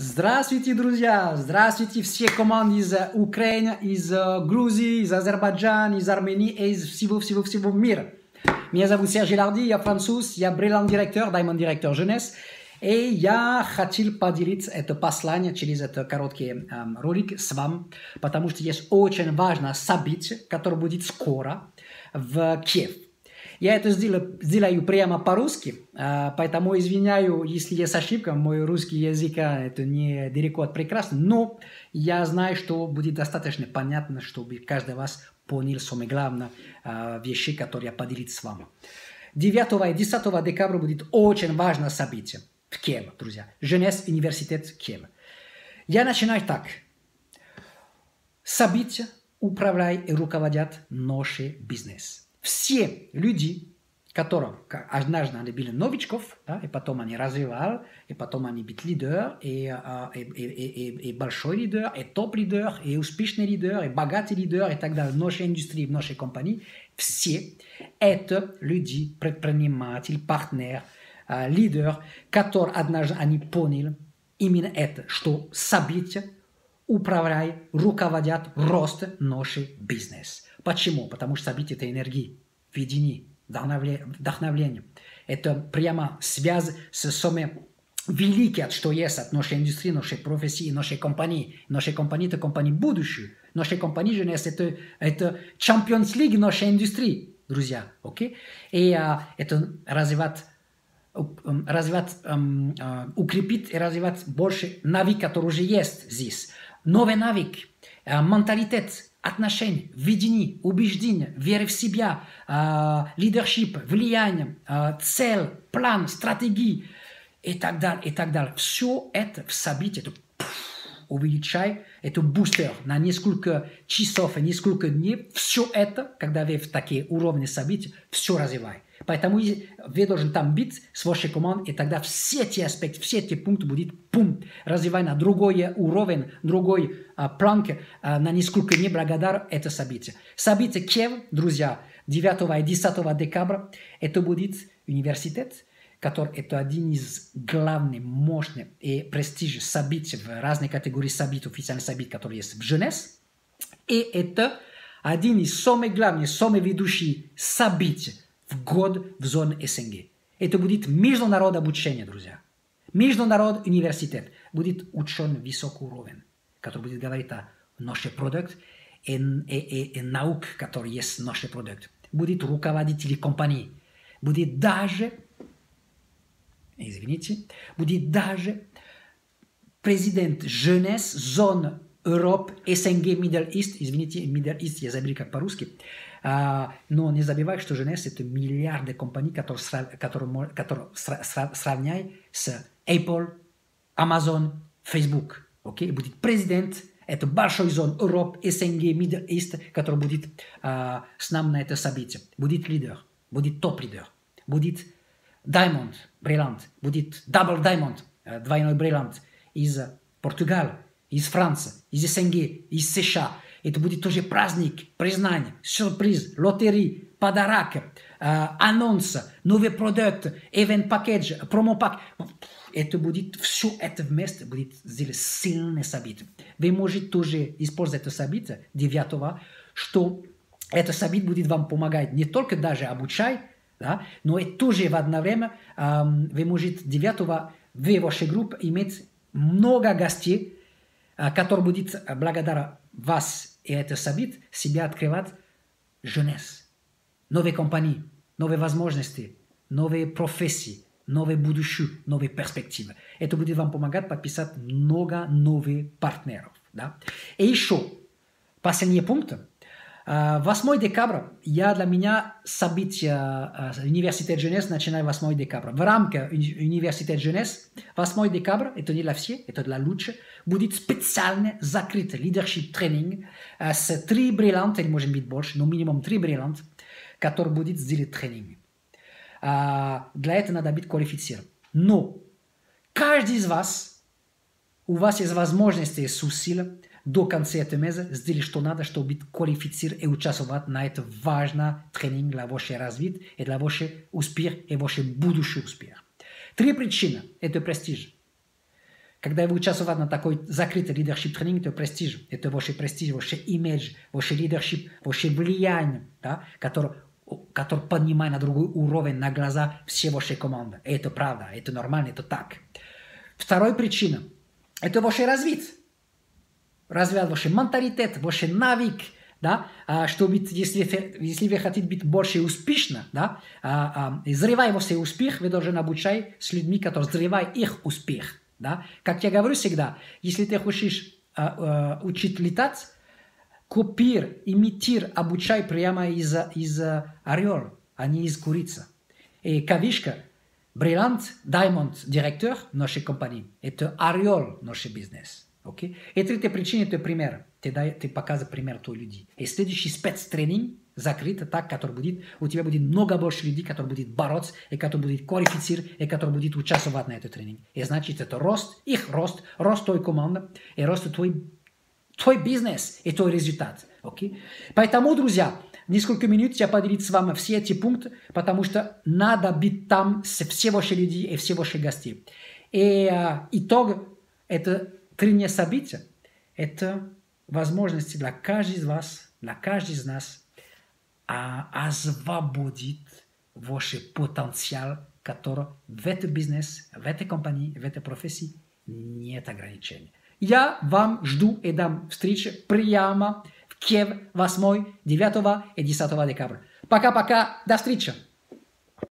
Здравствуйте, друзья! Здравствуйте все команды из Украины, из Грузии, из Азербайджана, из Армении и из всего мира. Меня зовут Сергей Lardy, я француз, я бриллиант-директор, Diamond-директор Jeunesse. И я хотел поделиться это послание через этот короткий ролик с вами, потому что есть очень важное событие, которое будет скоро в Киеве. Я это сделаю прямо по-русски, поэтому извиняю, если есть ошибка, мой русский язык это не далеко от прекрасного, но я знаю, что будет достаточно понятно, чтобы каждый из вас понял самые главные вещи, которые я поделюсь с вами. 9 и 10 декабря будет очень важное событие в Киеве, друзья. Jeunesse университет Киева. Я начинаю так. События управляют и руководят наш бизнес. Все люди, которые однажды были новичков, да, и потом они развивали, и потом они быть лидер, и большой лидер, и топ-лидер, и успешный лидер, и богатый лидер, и так далее, в нашей индустрии, в нашей компании, все это люди, предприниматели, партнеры, лидер, которые однажды они поняли именно это, что события управляют, руководят ростом нашего бизнеса. Почему? Потому что события – это энергия, видение, вдохновление. Это прямо связь с самым великим, что есть от нашей индустрии, нашей профессии, нашей компании. Нашей компании – это компания будущего. Наша компания Jeunesse – это Champions League нашей индустрии, друзья. Okay? И это укрепит и развивать больше навык, который уже есть здесь. Новый навык, менталитет, отношения, видение, убеждение, вера в себя, лидершип, влияние, цель, план, стратегии и так далее, и так далее. Все это в событии, это увеличает, это бустер на несколько часов и несколько дней. Все это, когда вы в такие уровни событий, все развивает. Поэтому вы должны там быть с вашей командой, и тогда все эти аспекты, все эти пункты будут развивать на другой уровень, другой планке, на несколько дней благодаря это событие. Событие Киев, друзья, 9 и 10 декабря, это будет университет, который это один из главных, мощных и престижных событий в разные категории событий, официальных событий, которые есть в Jeunesse. И это один из самых главных, самых ведущих событий в год в зоне СНГ. Это будет международное обучение, друзья. Международный университет будет учен высокий уровень, который будет говорить о нашем продукте и науке, которая есть в нашем продукте. Будет руководители компании. Будет даже, будет даже президент Jeunesse зоны Европа, СНГ, Middle East, Middle East, я забыл как по-русски, но не забывай, что Jeunesse это миллиарды компаний, которые сравняют с Apple, Amazon, Facebook. Okay? Будет президент, это большой зон Европа, СНГ, Middle East, который будет с нами на это событие. Будет лидер, будет топ-лидер, будет Diamond, бриллиант, будет Double Diamond, двойной бриллиант из Португалии, из Франции, из СНГ, из США. Это будет тоже праздник, признание, сюрприз, лотерея, подарок, анонс, новый продукт, event package, промо-пак. Это будет все это вместе, будет сделать сильное событие. Вы можете тоже использовать это событие 9, что это событие будет вам помогать не только даже обучать, да, но и тоже в одно время вы можете 9 в вашей группе иметь много гостей, которые будут благодаря вас и это событие себя открывать Jeunesse. Новые компании, новые возможности, новые профессии, новые будущее, новые перспективы. Это будет вам помогать подписать много новых партнеров. Да? И еще, последний пункт. 8 декабря, для меня событие университет Jeunesse начинает 8 декабря. В рамках университет Jeunesse 8 декабря, это не для всех, это для лучших, будет специально закрытый leadership тренинг с 3 бриллианта, или может быть больше, но минимум 3 бриллианта, которые будут сделать тренинг. Для этого надо быть квалифицирован. Но каждый из вас, у вас есть возможности и усилия до конца этого месяца сделать, что надо, чтобы быть квалифицирован и участвовать на это важный тренинг для вашего развития и для вашего успеха и вашего будущего успеха. 3 причины – это престиж. Когда вы участвуете на такой закрытый лидершип тренинг, это ваш престиж, ваш имидж, ваш лидершип, ваше влияние, да, который поднимает на другой уровень, на глаза все ваши команды. И это правда, это нормально, это так. Вторая причина – это ваше развитие. Развивать ваш менталитет, ваш навык, да, чтобы, если вы хотите быть больше успешным, да, взрывая ваш успех, вы должны обучать с людьми, которые взрывают их успех. Да? Как я говорю всегда, если ты хочешь учить летать, копируй, имитируй, обучай прямо из орел, а не из курицы. И кавишка, бриллиант, diamond, директор нашей компании, это орел нашего бизнеса. Okay? И третья причина – это пример. Ты показываешь пример той людей. И следующий спецтренинг закрыт так, который будет, у тебя будет много больше людей, которые будут бороться, и которые будут квалифицировать, и которые будут участвовать на этом тренинге. И значит, это рост, их рост твоей команды, и рост твой бизнес, и твой результат. Okay? Поэтому, друзья, несколько минут я поделюсь с вами все эти пункты, потому что надо быть там с все ваши люди и все ваши гости. И итог – это тренинг события, это возможности для каждого из вас, для каждого из нас, освободить ваш потенциал, который в этом бизнесе, в этой компании, в этой профессии нет ограничений. Я вам жду и дам встречи прямо в Киев 8, 9 и 10 декабря. Пока-пока, до встречи!